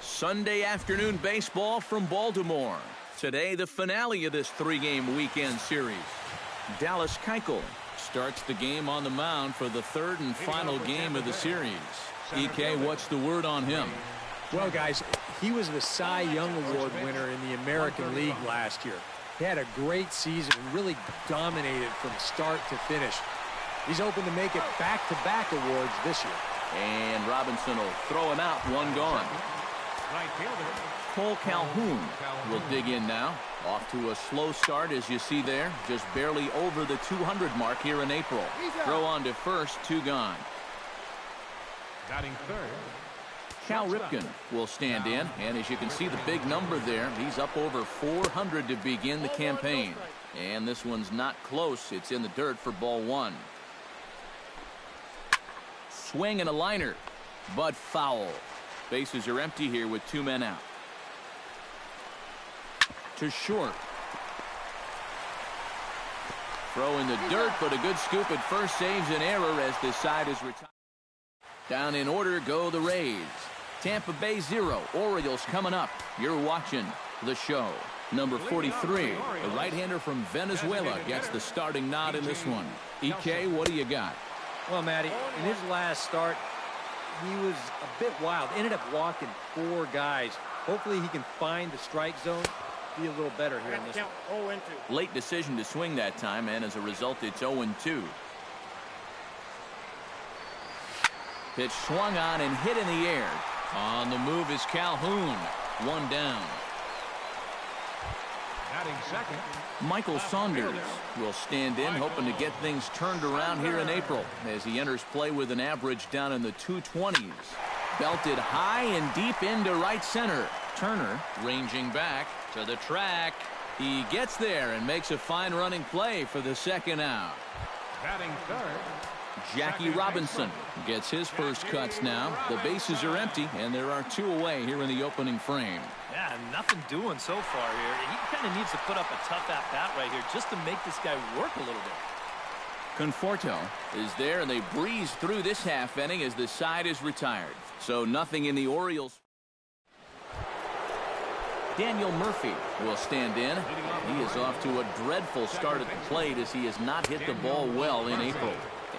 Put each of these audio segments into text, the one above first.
Sunday afternoon baseball from Baltimore. Today, the finale of this three-game weekend series. Dallas Keuchel starts the game on the mound for the third and final game of the series. EK, what's the word on him? Well, guys, he was the Cy Young Award winner in the American League last year. He had a great season and really dominated from start to finish. He's hoping to make it back-to-back awards this year. And Robinson will throw him out, one gone. Cole Calhoun will dig in now. Off to a slow start, as you see there. Just barely over the 200 mark here in April. Throw on to first, two gone. Batting third. Cal Ripken will stand in, and as you can see the big number there, he's up over 400 to begin the campaign. And this one's not close. It's in the dirt for ball one. Swing and a liner, but foul. Bases are empty here with two men out. To short. Throw in the dirt, but a good scoop at first saves an error as this side is retired. Down in order go the Rays. Tampa Bay 0. Orioles coming up. You're watching the show. Number 43, the right-hander from Venezuela, gets the starting nod in this one. EK, what do you got? Well, Matty, in his last start, he was a bit wild. Ended up walking 4 guys. Hopefully he can find the strike zone, be a little better here in this one. Late decision to swing that time, and as a result, it's 0-2. Pitch swung on and hit in the air. On the move is Calhoun. One down. Batting second. Michael Saunders will stand in, hoping to get things turned around here in April as he enters play with an average down in the 220s. Belted high and deep into right center. Turner ranging back to the track. He gets there and makes a fine running play for the second out. Batting third. Jackie Robinson gets his first cuts now. The bases are empty, and there are 2 away here in the opening frame. Yeah, nothing doing so far here. He kind of needs to put up a tough at-bat right here just to make this guy work a little bit. Conforto is there, and they breeze through this half inning as the side is retired. So nothing in the Orioles. Daniel Murphy will stand in. He is off to a dreadful start at the plate as he has not hit the ball well in April.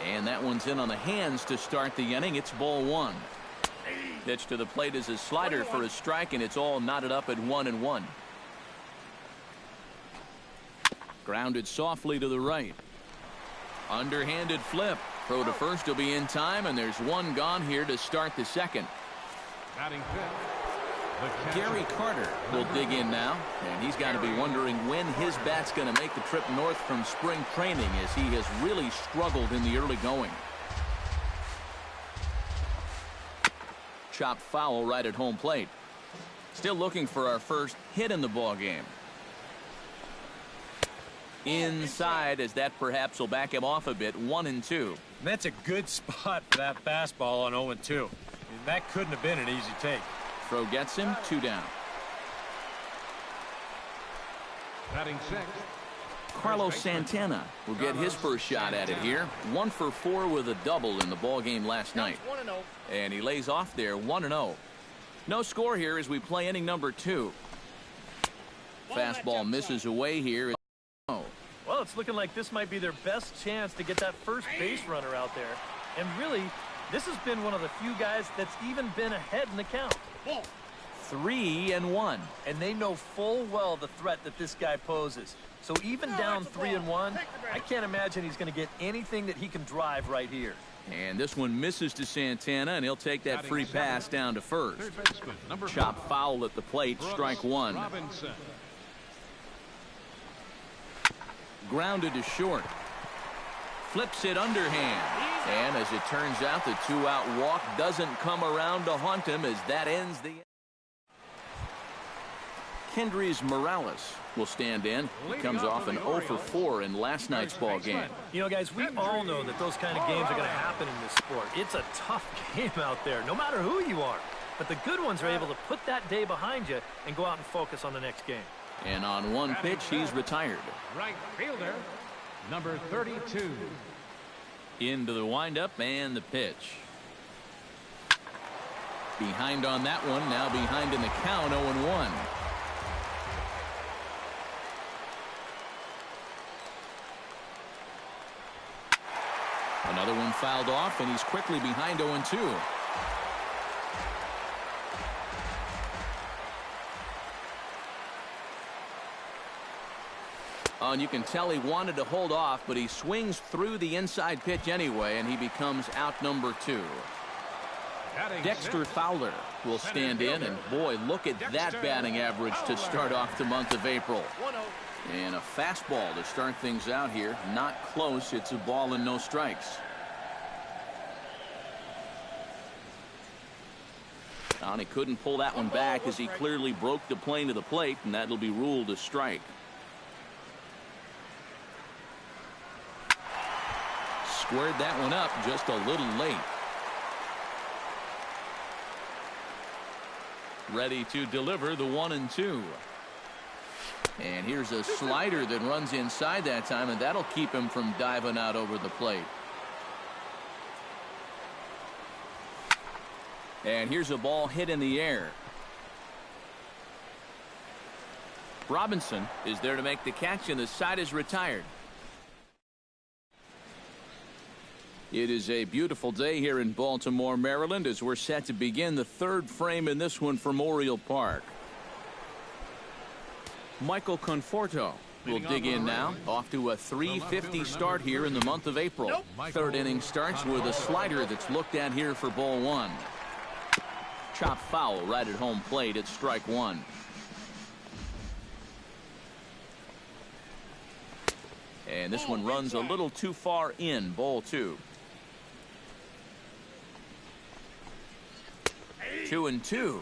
And that one's in on the hands to start the inning. It's ball one. Pitch to the plate is a slider for a strike, and it's all knotted up at 1-1. Grounded softly to the right. Underhanded flip. Throw to first will be in time, and there's one gone here to start the second. Batting fifth. Gary Carter will dig in now, and he's got to be wondering when his bat's going to make the trip north from spring training, as he has really struggled in the early going. Chopped foul right at home plate. Still looking for our first hit in the ball game. Inside, as that perhaps will back him off a bit. 1-2. That's a good spot for that fastball on 0-2. That couldn't have been an easy take. Throw gets him, 2 down. Batting sixth. Carlos Santana will get his first shot at it here. 1 for 4 with a double in the ball game last night. And he lays off there, 1-0. No score here as we play inning number 2. Fastball misses away here. Well, it's looking like this might be their best chance to get that first base runner out there. And really, this has been one of the few guys that's even been ahead in the count. 3-1. And they know full well the threat that this guy poses. So even down 3-1, I can't imagine he's going to get anything that he can drive right here. And this one misses to Santana, and he'll take that free pass down to first. Chop foul at the plate, strike 1. Grounded to short. Flips it underhand. And as it turns out, the 2-out walk doesn't come around to haunt him as that ends the Kendrys Morales will stand in. He comes off an 0 for 4 in last night's ball game. You know, guys, we all know that those kind of games are going to happen in this sport. It's a tough game out there, no matter who you are. But the good ones are able to put that day behind you and go out and focus on the next game. And on one pitch, he's retired. Right fielder, number 32. Into the windup and the pitch. Behind on that one, now behind in the count, 0-1. Another one fouled off, and he's quickly behind 0-2. Oh, and you can tell he wanted to hold off, but he swings through the inside pitch anyway, and he becomes out number 2. Dexter Fowler will stand in, and boy, look at that batting average to start off the month of April. And a fastball to start things out here. Not close. It's a ball and no strikes. And he couldn't pull that one back as he clearly broke the plane to the plate, and that'll be ruled a strike. Squared that one up just a little late. Ready to deliver the 1-2. And here's a slider that runs inside that time, and that'll keep him from diving out over the plate. And here's a ball hit in the air. Robinson is there to make the catch, and the side is retired. It is a beautiful day here in Baltimore, Maryland, as we're set to begin the third frame in this one from Oriole Park. Michael Conforto will dig in now, off to a .350 start here in the month of April. Third inning starts with a slider that's looked at here for ball 1. Chop foul right at home plate at strike 1. And this one runs a little too far in, ball 2. 2-2.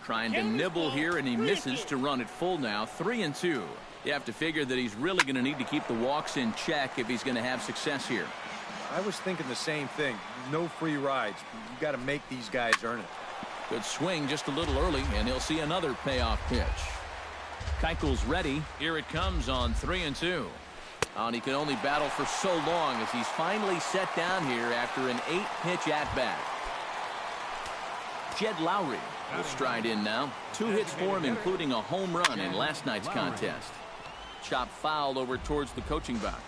Trying to nibble here, and he misses to run it full now. 3-2. You have to figure that he's really going to need to keep the walks in check if he's going to have success here. I was thinking the same thing. No free rides. You got to make these guys earn it. Good swing just a little early, and he'll see another payoff pitch. Keuchel's ready. Here it comes on 3-2. And he can only battle for so long as he's finally set down here after an 8-pitch at-bat. Jed Lowry will stride in now. 2 hits for him, including a home run in last night's contest. Chop foul over towards the coaching box.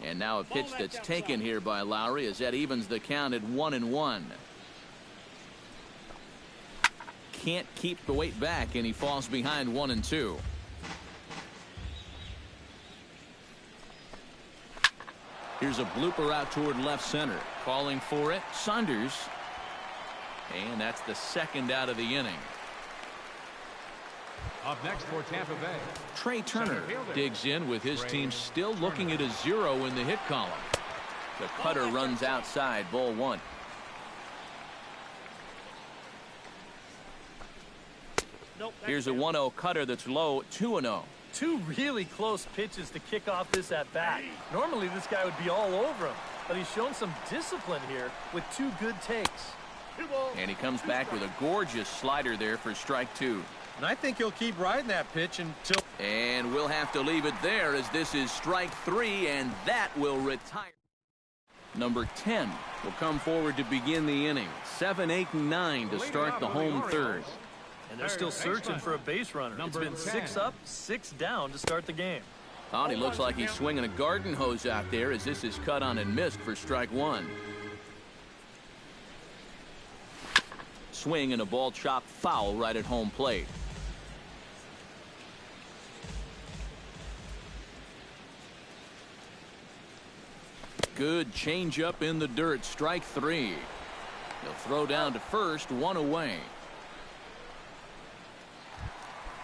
And now a pitch that's taken here by Lowry as that evens the count at 1-1. Can't keep the weight back, and he falls behind 1-2. Here's a blooper out toward left center. Calling for it, Saunders. And that's the second out of the inning. Up next for Tampa Bay, Trey Turner digs in with his team still looking at a 0 in the hit column. The cutter runs outside, ball 1. Here's a 1-0 cutter that's low, 2-0. 2 really close pitches to kick off this at-bat. Normally this guy would be all over him, but he's shown some discipline here with 2 good takes. And he comes back with a gorgeous slider there for strike 2. And I think he'll keep riding that pitch until... And we'll have to leave it there as this is strike 3, and that will retire. Number 10 will come forward to begin the inning. 7, 8, and 9 to start the home third. And they're still searching for a base runner. It's been 6 up, 6 down to start the game. Oh, he looks like he's swinging a garden hose out there as this is cut on and missed for strike 1. Swing and a ball chopped foul right at home plate. Good changeup in the dirt, strike 3. He'll throw down to first, 1 away.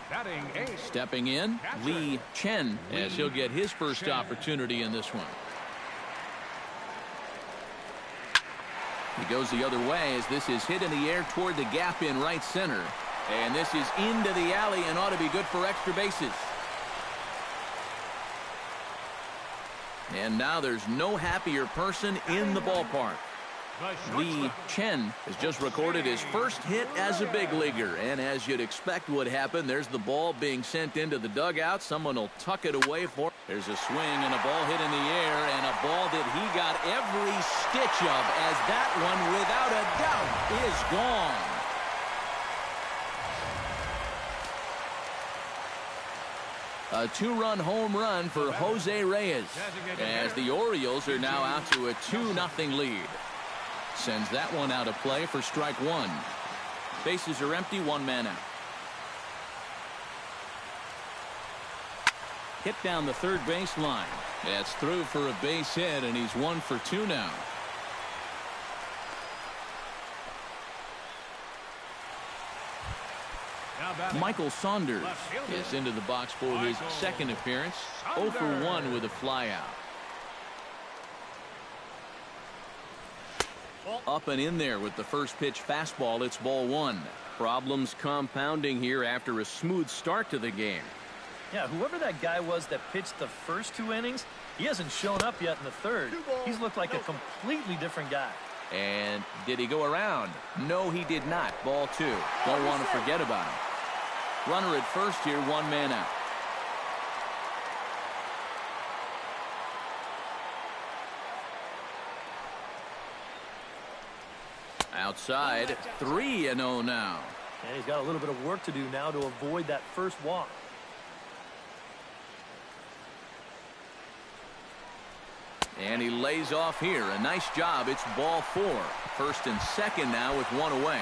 batting 8. Stepping in, Lee Chen, as he'll get his first opportunity in this one. He goes the other way as this is hit in the air toward the gap in right center. And this is into the alley and ought to be good for extra bases. And now there's no happier person in the ballpark. Lee Chen has just recorded his first hit as a big leaguer. And as you'd expect would happen, there's the ball being sent into the dugout. Someone will tuck it away for. There's a swing and a ball hit in the air and a ball that he got every stitch of as that one, without a doubt, is gone. A two-run home run for Jose Reyes as the Orioles are now out to a 2-0 lead. Sends that one out of play for strike one. Bases are empty, one man out. Hit down the third base line. That's through for a base hit, and he's 1 for 2 now. Michael Saunders is into the box for his second appearance. 0 for 1 with a flyout. Up and in there with the first pitch fastball. It's ball one. Problems compounding here after a smooth start to the game. Yeah, whoever that guy was that pitched the first 2 innings, he hasn't shown up yet in the third. He's looked like a completely different guy. And did he go around? No, he did not. Ball two. Don't want to forget about him. Runner at first here, one man out. Outside, 3-0 now. And he's got a little bit of work to do now to avoid that first walk. And he lays off here. A nice job. It's ball 4. First and second now with 1 away.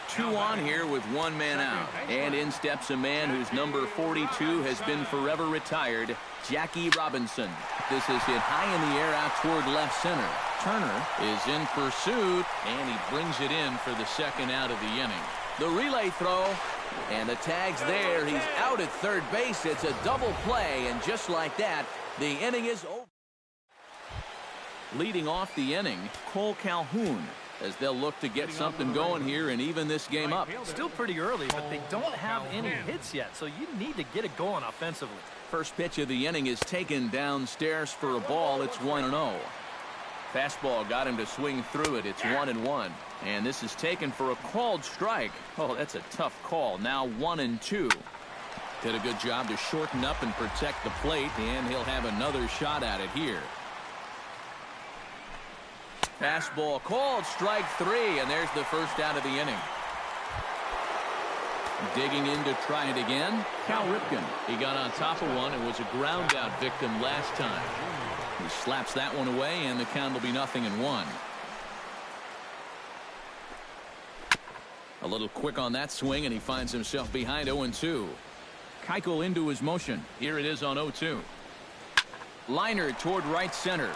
2 on here with 1 man out. And in steps a man whose number 42 has been forever retired, Jackie Robinson. This is hit high in the air out toward left center. Turner is in pursuit, and he brings it in for the second out of the inning. The relay throw, and the tag's there. He's out at third base. It's a double play, and just like that, the inning is over. Leading off the inning, Cole Calhoun, as they'll look to get something going here and even this game up. Still pretty early, but they don't have any hits yet, so you need to get it going offensively. First pitch of the inning is taken downstairs for a ball. It's 1-0. Fastball got him to swing through it. It's 1-1. And this is taken for a called strike. Oh, that's a tough call. Now 1-2. Did a good job to shorten up and protect the plate, and he'll have another shot at it here. Fastball called, strike 3, and there's the first out of the inning. Digging in to try it again, Cal Ripken. He got on top of one and was a ground out victim last time. He slaps that one away, and the count will be 0-1. A little quick on that swing, and he finds himself behind 0-2. Keuchel into his motion. Here it is on 0-2. Liner toward right center.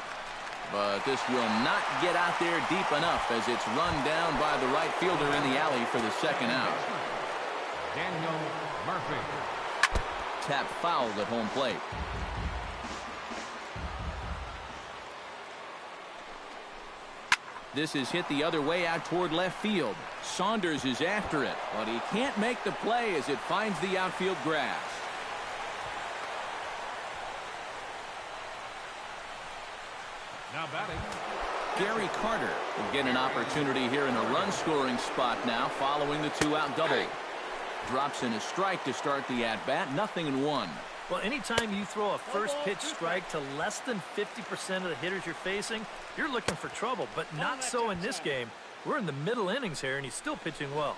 But this will not get out there deep enough as it's run down by the right fielder in the alley for the second out. Daniel Murphy. Tap fouled at home plate. This is hit the other way out toward left field. Saunders is after it, but he can't make the play as it finds the outfield grass. Now batting, Gary Carter will get an opportunity here in a run-scoring spot now following the 2-out double. Drops in a strike to start the at-bat, 0-1. Well, anytime you throw a first pitch strike to less than 50% of the hitters you're facing, you're looking for trouble, but not so in this game. We're in the middle innings here, and he's still pitching well.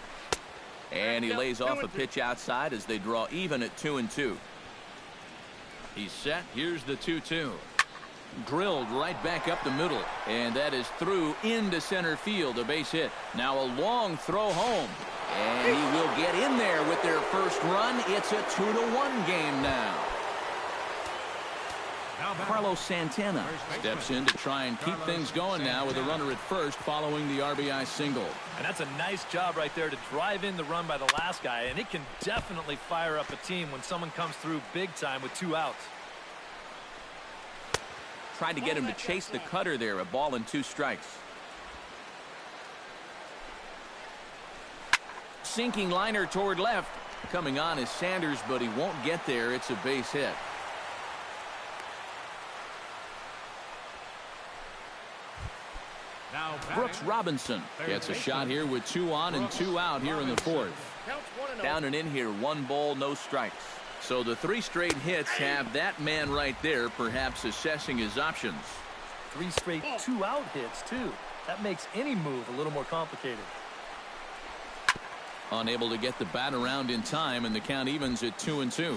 And he lays off a pitch outside as they draw even at 2-2. He's set. Here's the 2-2. Drilled right back up the middle, and that is through into center field, a base hit. Now a long throw home, and he will get in there with their first run. It's a 2-1 game now. Carlos Santana steps in to try and keep things going now with a runner at first following the RBI single. And that's a nice job right there to drive in the run by the last guy, and it can definitely fire up a team when someone comes through big time with 2 outs. Tried to get him to chase the cutter there. A ball and 2 strikes. Sinking liner toward left. Coming on is Sanders, but he won't get there. It's a base hit. Now Brooks Robinson gets a shot here with 2 on and 2 out here in the 4th. Down and in here, 1 ball, no strikes. So the 3 straight hits have that man right there, perhaps assessing his options. 3 straight 2-out hits, too. That makes any move a little more complicated. Unable to get the bat around in time, and the count evens at 2-2.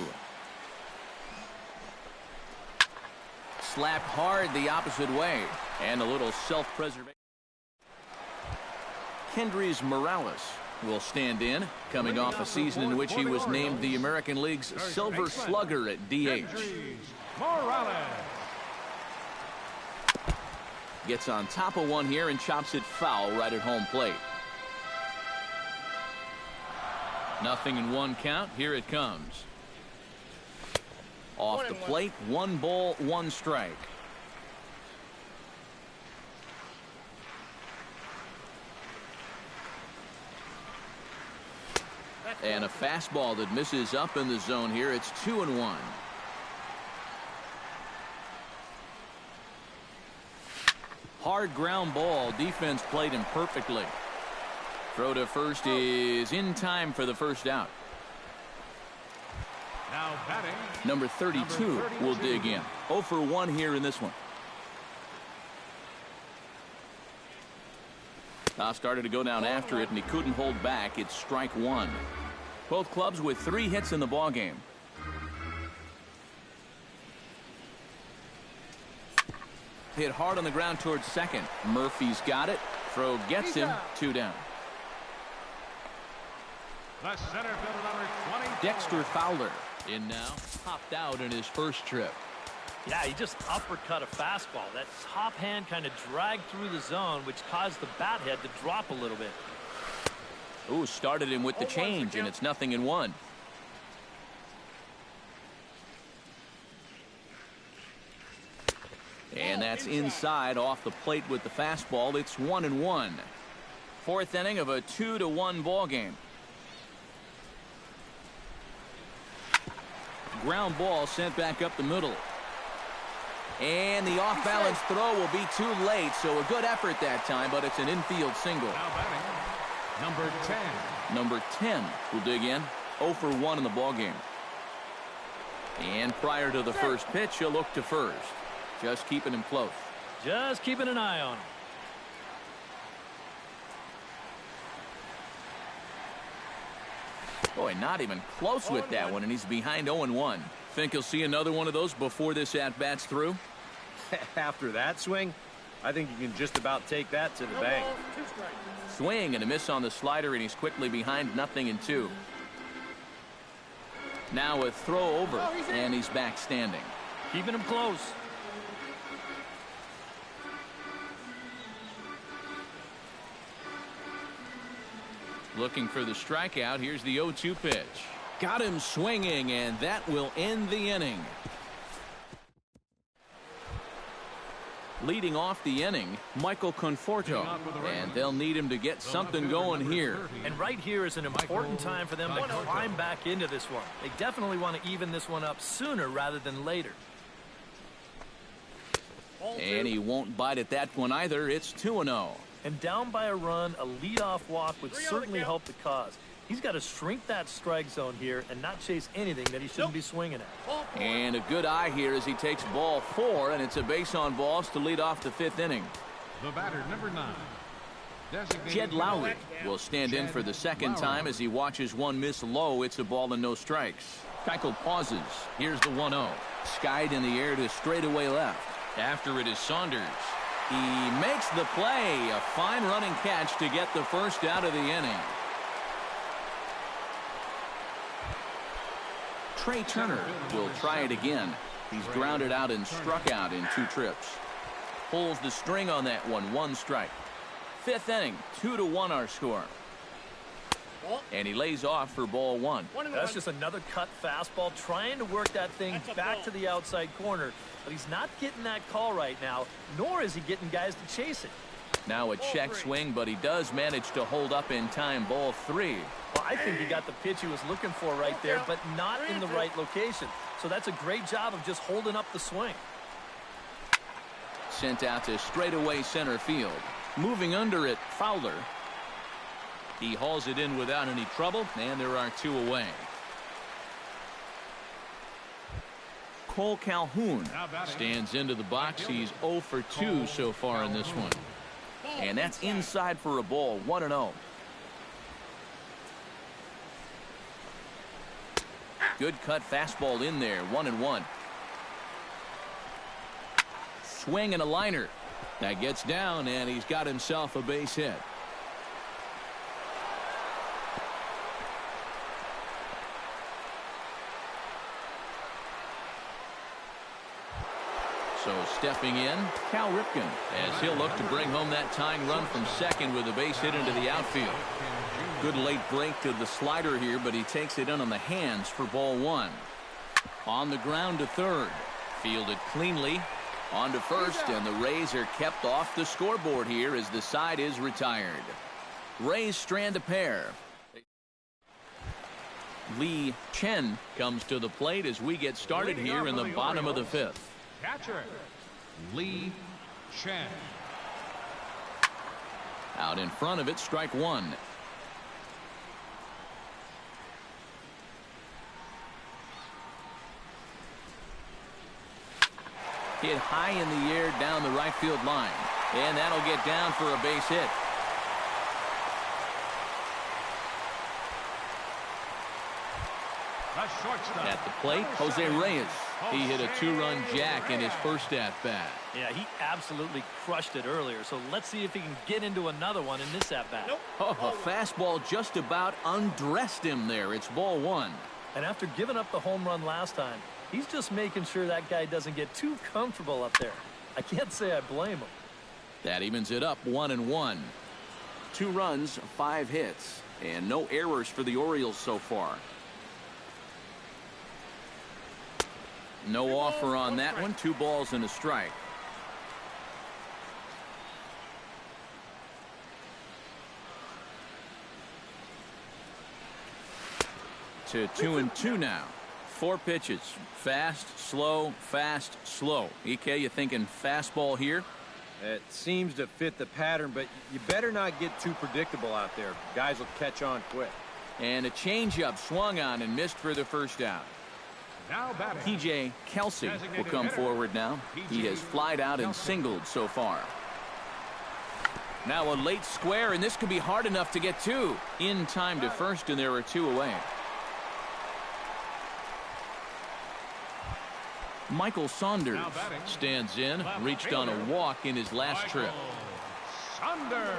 Slapped hard the opposite way, and a little self-preservation. Kendrys Morales will stand in, coming off a season in which he was named the American League's Silver Slugger at DH. Morales. Gets on top of one here and chops it foul right at home plate. 0-1 count. Here it comes. Off the plate, 1 ball, 1 strike. And a fastball that misses up in the zone here. It's 2-1. Hard ground ball. Defense played him perfectly. Throw to first is in time for the first out. Now batting. Number 32 will dig in. 0 for 1 here in this one. Started to go down after it, and he couldn't hold back. It's strike 1. Both clubs with 3 hits in the ballgame. Hit hard on the ground towards second. Murphy's got it. Throw gets him. 2 down. The center fielder, number 20. Dexter Fowler in now. Popped out in his first trip. Yeah, he just uppercut a fastball. That top hand kind of dragged through the zone, which caused the bat head to drop a little bit. Ooh, started him with the change, and it's 0-1. And that's inside off the plate with the fastball. It's 1-1. 4th inning of a 2-1 ball game. Ground ball sent back up the middle. And the off-balance throw will be too late, so a good effort that time, but it's an infield single. Now batting. Number 10. Number 10 will dig in. 0 for 1 in the ballgame. And prior to the first pitch, he'll look to first. Just keeping him close. Just keeping an eye on him. Boy, not even close with that one, and he's behind 0-1. Think he'll see another one of those before this at-bat's through? After that swing, I think you can just about take that to the bank. Swing and a miss on the slider, and he's quickly behind 0-2. Now a throw over, and he's back standing. Keeping him close. Looking for the strikeout. Here's the 0-2 pitch. Got him swinging, and that will end the inning. Leading off the inning, Michael Conforto, and they'll need him to get something going here. And right here is an important time for them to climb back into this one. They definitely want to even this one up sooner rather than later. And he won't bite at that one either. It's 2-0. And down by a run, a leadoff walk would certainly help the cause. He's got to shrink that strike zone here and not chase anything that he shouldn't be swinging at. And a good eye here as he takes ball 4, and it's a base on balls to lead off the 5th inning. The batter, number 9. Jed Lowry will stand in for the second time as he watches one miss low. It's a ball and no strikes. Keuchel pauses. Here's the 1-0. Skied in the air to straightaway left. After it is Saunders. He makes the play. A fine running catch to get the first out of the inning. Trey Turner will try it again. He's grounded out and struck out in 2 trips. Pulls the string on that one. 1 strike. 5th inning. 2-1 our score. And he lays off for ball one. That's just another cut fastball, trying to work that thing back to the outside corner. But he's not getting that call right now, nor is he getting guys to chase it. Now a check swing, but he does manage to hold up in time. Ball three. Well, I think he got the pitch he was looking for right there, but not in the right location. So that's a great job of just holding up the swing. Sent out to straightaway center field. Moving under it, Fowler. He hauls it in without any trouble, and there are two away. Cole Calhoun stands into the box. He's 0 for 2 so far in this one. And that's inside for a ball, 1-0. Good cut fastball in there, 1-1. Swing and a liner. That gets down, and he's got himself a base hit. So stepping in, Cal Ripken, as he'll look to bring home that tying run from second with a base hit into the outfield. Good late break to the slider here, but he takes it in on the hands for ball one. On the ground to third. Fielded cleanly. On to first, and the Rays are kept off the scoreboard here as the side is retired. Rays strand a pair. Lee Chen comes to the plate as we get started here in the bottom of the fifth. Catcher, Lee Chen. Out in front of it, strike one. Hit high in the air down the right field line. And that'll get down for a base hit. At the plate, Jose Reyes. He hit a two-run jack in his first at-bat. Yeah, he absolutely crushed it earlier, so let's see if he can get into another one in this at-bat. Oh, a fastball just about undressed him there. It's ball one. And after giving up the home run last time, he's just making sure that guy doesn't get too comfortable up there. I can't say I blame him. That evens it up 1-1. 2 runs, 5 hits, and no errors for the Orioles so far. No offer on that one. 2 balls and a strike. To 2-2 now. 4 pitches. Fast, slow, fast, slow. EK, you thinking fastball here? It seems to fit the pattern, but you better not get too predictable out there. Guys will catch on quick. And a changeup swung on and missed for the first out. Now batting, P.J. Kelsey will come forward now. He has flied out and singled so far. Now a late square, and this could be hard enough to get to. In time to first, and there are 2 away. Michael Saunders stands in, reached on a walk in his last trip. Saunders.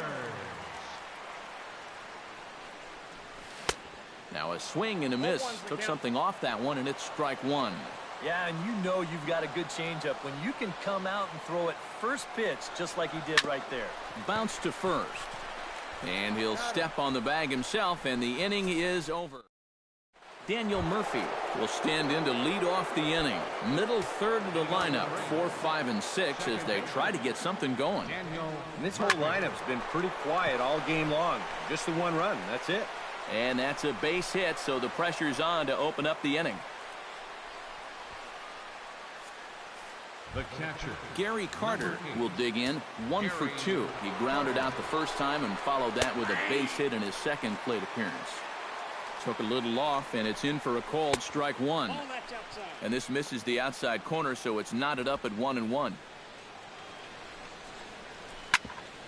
Now a swing and a miss. Took something off that one, and it's strike one. Yeah, and you know you've got a good changeup when you can come out and throw it first pitch just like he did right there. Bounce to first. And he'll step on the bag himself, and the inning is over. Daniel Murphy will stand in to lead off the inning. Middle third of the lineup, 4, 5, and 6 as they try to get something going. And this whole lineup's been pretty quiet all game long. Just the 1 run. That's it. And that's a base hit, so the pressure's on to open up the inning. The catcher, Gary Carter will dig in, 1 for 2. He grounded out the first time and followed that with a base hit in his second plate appearance. Took a little off, and it's in for a called strike one. And this misses the outside corner, so it's knotted up at 1-1.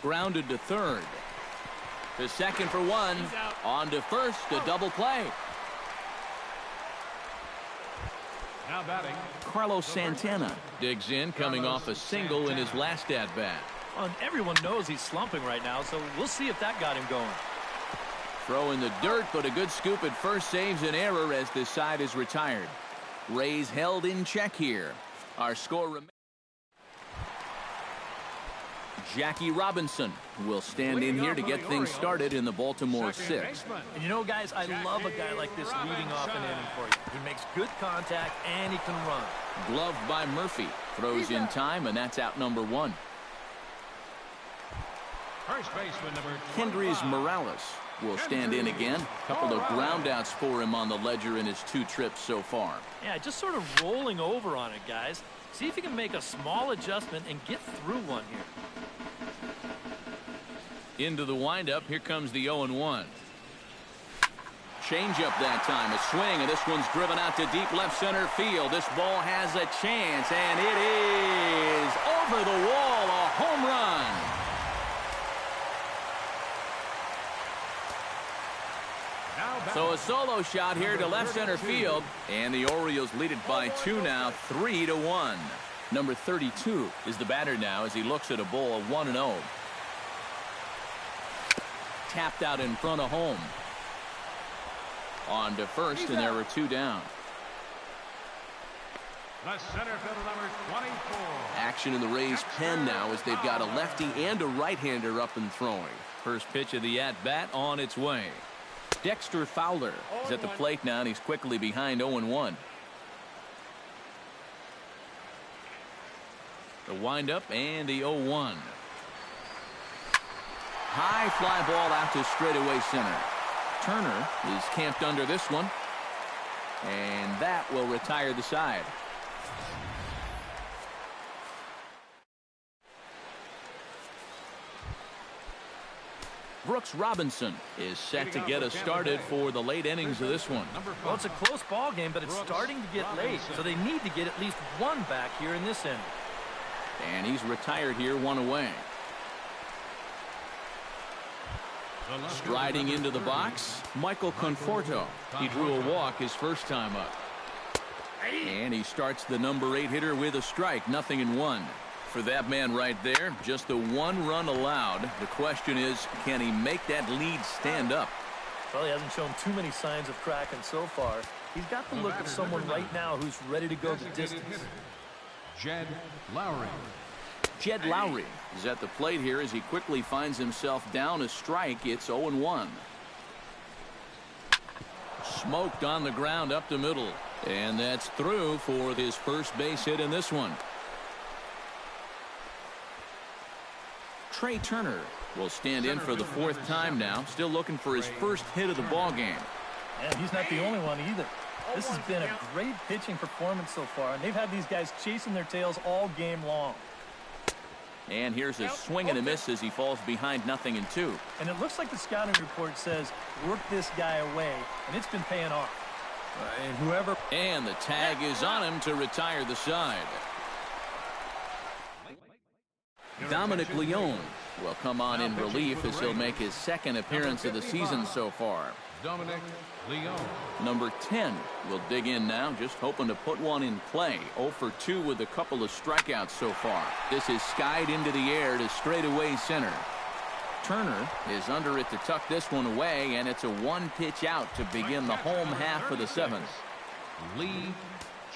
Grounded to third. To second for 1. On to first, a double play. now batting, Carlos Santana digs in, coming off a single in his last at-bat. Well, and everyone knows he's slumping right now, so we'll see if that got him going. Throw in the dirt, but a good scoop at first saves an error as this side is retired. Rays held in check here. Our score remains. Jackie Robinson will stand in here to get things started in the Baltimore sixth. And you know, guys, I love a guy like this leading off an inning for you. He makes good contact and he can run. Gloved by Murphy. Throws in time, and that's out number one. First baseman number Kendrys Morales will stand in again. Couple of groundouts for him on the ledger in his 2 trips so far. Yeah, just sort of rolling over on it, guys. See if you can make a small adjustment and get through one here. Into the windup. Here comes the 0-1. Change up that time. A swing, and this one's driven out to deep left center field. This ball has a chance, and it is over the wall. A home run. So a solo shot here to left center field, and the Orioles lead it by 2 now, 3-1. Number 32 is the batter now as he looks at a ball 1-0. Tapped out in front of home. On to first, and there were 2 down. The center fielder number 24. Action in the Rays' pen now as they've got a lefty and a right-hander up and throwing. First pitch of the at-bat on its way. Dexter Fowler is at the plate now, and he's quickly behind 0-1. The windup and the 0-1. High fly ball out to straightaway center. Turner is camped under this one, and that will retire the side. Brooks Robinson is set to get us started for the late innings of this one. Well, it's a close ball game, but it's starting to get late, so they need to get at least one back here in this inning. And he's retired here, 1 away. Striding into the box, Michael Conforto. He drew a walk his first time up. And he starts the number 8 hitter with a strike, 0-1. For that man right there, just the 1 run allowed. The question is, can he make that lead stand up? Well, he hasn't shown too many signs of cracking so far. He's got the look of someone right now who's ready to go the distance. Jed Lowry. Jed Lowry is at the plate here as he quickly finds himself down a strike. It's 0-1. Smoked on the ground up the middle. And that's through for his first base hit in this one. Trey Turner will stand in for the 4th time now, still looking for his first hit of the ball game. And he's not the only one either. This has been a great pitching performance so far, and they've had these guys chasing their tails all game long. And here's a swing and a miss as he falls behind 0-2. And it looks like the scouting report says work this guy away, and it's been paying off. And the tag is on him to retire the side. Dominic Leone will come on in relief as he'll make his 2nd appearance of the season so far. Dominic Leone. Number 10 will dig in now, just hoping to put one in play. 0 for 2 with a couple of strikeouts so far. This is skied into the air to straightaway center. Turner is under it to tuck this one away, and it's a 1-pitch out to begin the home half of the 7th. Lee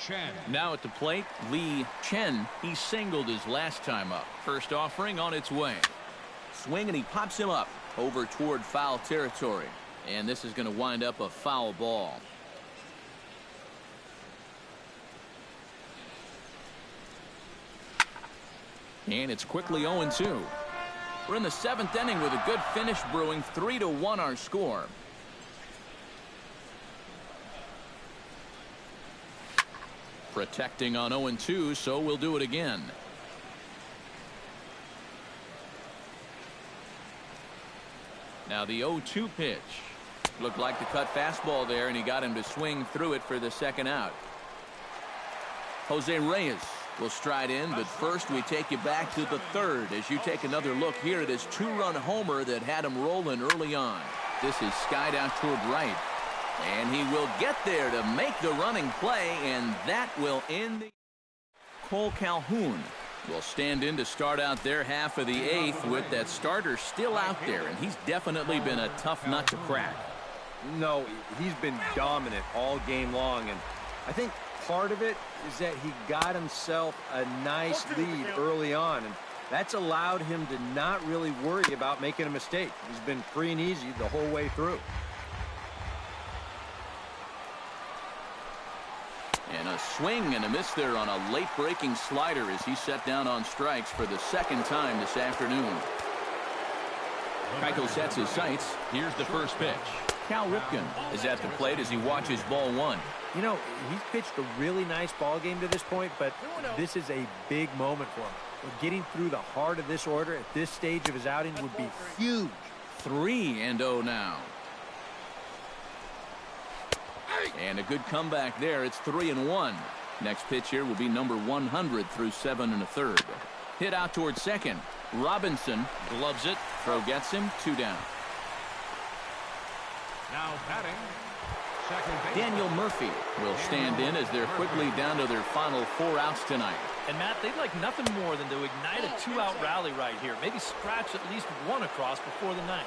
Chen. Now at the plate, Lee Chen. He singled his last time up. First offering on its way. Swing, and he pops him up over toward foul territory. And this is going to wind up a foul ball. And it's quickly 0-2. We're in the 7th inning with a good finish brewing. 3-1 our score. Protecting on 0-2, so we'll do it again. Now the 0-2 pitch. Looked like the cut fastball there, and he got him to swing through it for the 2nd out. Jose Reyes will stride in, but first we take you back to the 3rd as you take another look here at his 2-run homer that had him rolling early on. This is skied out toward right. And he will get there to make the running play, and that will end the... Cole Calhoun will stand in to start out their half of the 8th with that starter still out there, and he's definitely been a tough nut to crack. No, he's been dominant all game long, and I think part of it is that he got himself a nice lead early on, and That's allowed him to not really worry about making a mistake. He's been free and easy the whole way through. And a swing and a miss there on a late-breaking slider as he set down on strikes for the second time this afternoon. Keuchel sets his sights. Here's the first pitch. Cal Ripken is at the plate as he watches ball one. You know, he's pitched a really nice ball game to this point, but this is a big moment for him. Getting through the heart of this order at this stage of his outing would be huge. 3-0 now. And a good comeback there. It's 3-1. Next pitch here will be number 100 through 7 1/3. Hit out towards second. Robinson gloves it. Throw gets him. 2 down. Now batting, second base. Daniel Murphy will stand in as they're quickly down to their final 4 outs tonight. And, Matt, they'd like nothing more than to ignite a 2-out rally right here. Maybe scratch at least one across before the ninth.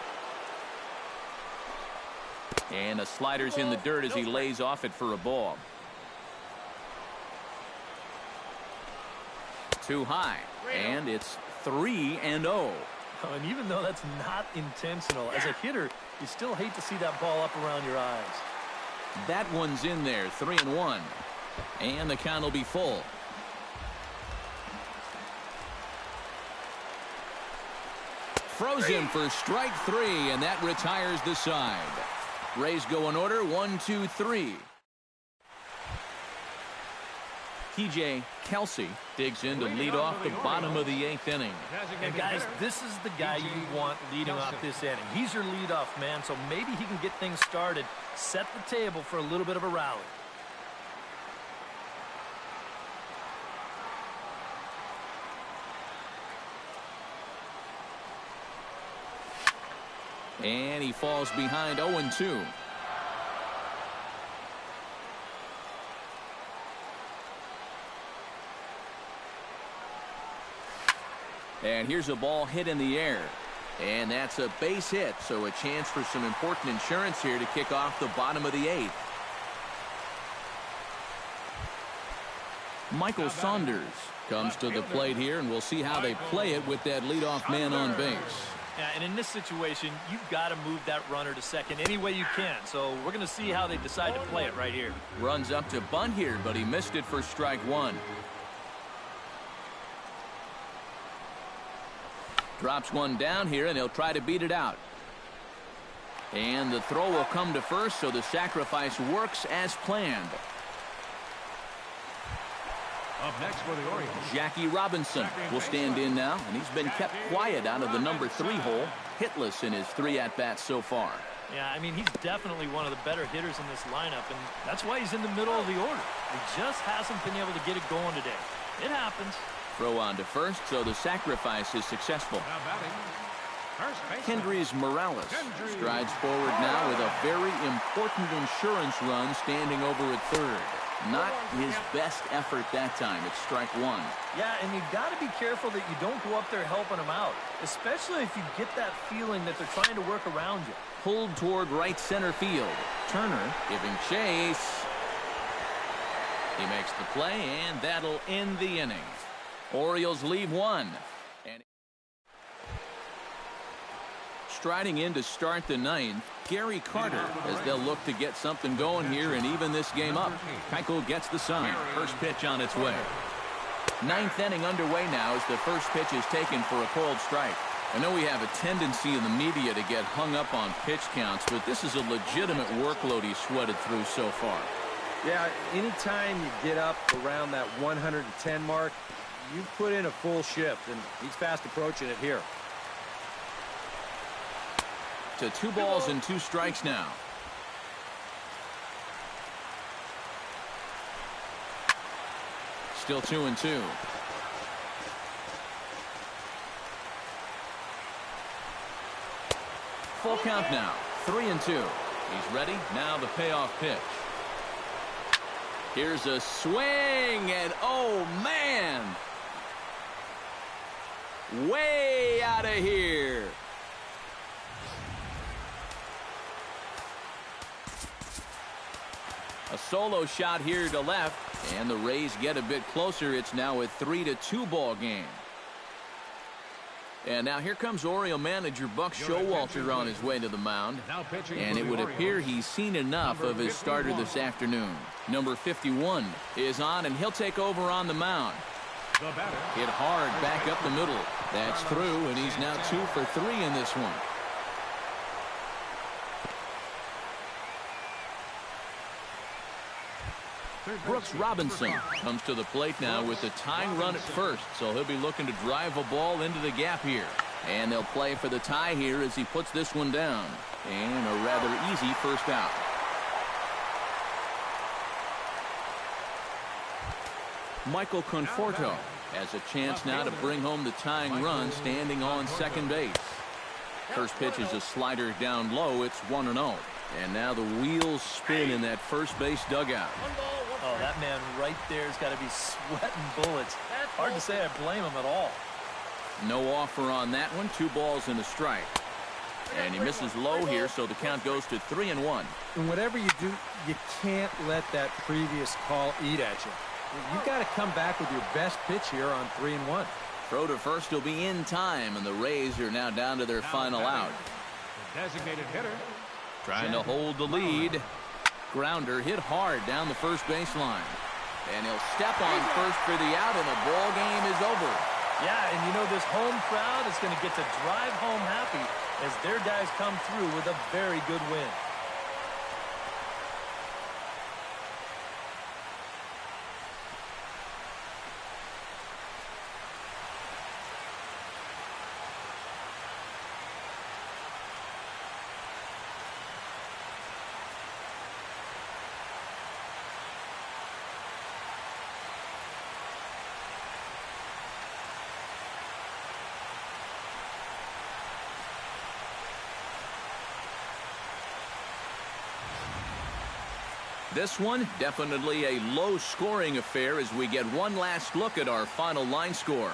And a slider's in the dirt as he lays off it for a ball. Too high. And it's 3-0. Oh, and even though that's not intentional, as a hitter, you still hate to see that ball up around your eyes. That one's in there. 3-1. And the count will be full. Throws him for strike 3, and that retires the side. Rays go in order. 1, 2, 3. TJ Kelsey digs in to lead off the bottom of the 8th inning. And guys, this is the guy you want leading off this inning. He's your leadoff man, so maybe he can get things started, set the table for a little bit of a rally. And he falls behind 0-2. And here's a ball hit in the air. And that's a base hit, so a chance for some important insurance here to kick off the bottom of the 8th. Michael Saunders comes to the plate here, and we'll see how they play it with that leadoff man on base. Yeah, and in this situation, you've got to move that runner to second any way you can. So we're going to see how they decide to play it right here. Runs up to bunt here, but he missed it for strike 1. Drops one down here, and he'll try to beat it out. And the throw will come to first, so the sacrifice works as planned. Up next for the Orioles, Jackie Robinson will stand in now, and he's been kept quiet out of the number 3 hole, hitless in his 3 at-bats so far. Yeah, I mean, he's definitely one of the better hitters in this lineup, and that's why he's in the middle of the order. He just hasn't been able to get it going today. It happens. Throw on to first, so the sacrifice is successful. now batting, first base. Kendrys Morales strides forward now with a very important insurance run standing over at third. Not his best effort that time. It's strike 1. Yeah, and you've got to be careful that you don't go up there helping him out, especially if you get that feeling that they're trying to work around you. Pulled toward right center field. Turner giving chase. He makes the play, and that'll end the inning. Orioles leave 1. And striding in to start the 9th, Gary Carter, as they'll look to get something going here and even this game up. Keuchel gets the sign. First pitch on its way. 9th inning underway now as the first pitch is taken for a called strike. I know we have a tendency in the media to get hung up on pitch counts, but this is a legitimate workload he's sweated through so far. Yeah, anytime you get up around that 110 mark, you put in a full shift, and he's fast approaching it here. To 2 balls and 2 strikes now. Still 2-2. Full count now. 3-2. He's ready. Now the payoff pitch. Here's a swing, and oh man! Way out of here. A solo shot here to left, and the Rays get a bit closer. It's now a 3-2 ball game. And now here comes Oriole manager Buck Showalter on his way to the mound. And it would appear he's seen enough of his starter this afternoon. Number 51 is on, and he'll take over on the mound. Hit hard back up the middle. That's through, and he's now 2 for 3 in this one. Brooks Robinson comes to the plate now with the tying run at first, so he'll be looking to drive a ball into the gap here. And they'll play for the tie here as he puts this one down. And a rather easy first out. Michael Conforto has a chance now to bring home the tying run standing on second base. First pitch is a slider down low. It's 1-0. And now the wheels spin in that first base dugout. Oh, that man right there has got to be sweating bullets. Hard to say I blame him at all. No offer on that one. 2 balls and a strike. And he misses low here, so the count goes to 3-1. And whatever you do, you can't let that previous call eat at you. You've got to come back with your best pitch here on 3-1. Throw to first will be in time, and the Rays are now down to their final out. The designated hitter. Trying to hold the lead. Grounder hit hard down the first baseline. And he'll step on first for the out, and the ball game is over. Yeah, and you know this home crowd is going to get to drive home happy as their guys come through with a very good win. This one, definitely a low-scoring affair as we get one last look at our final line score.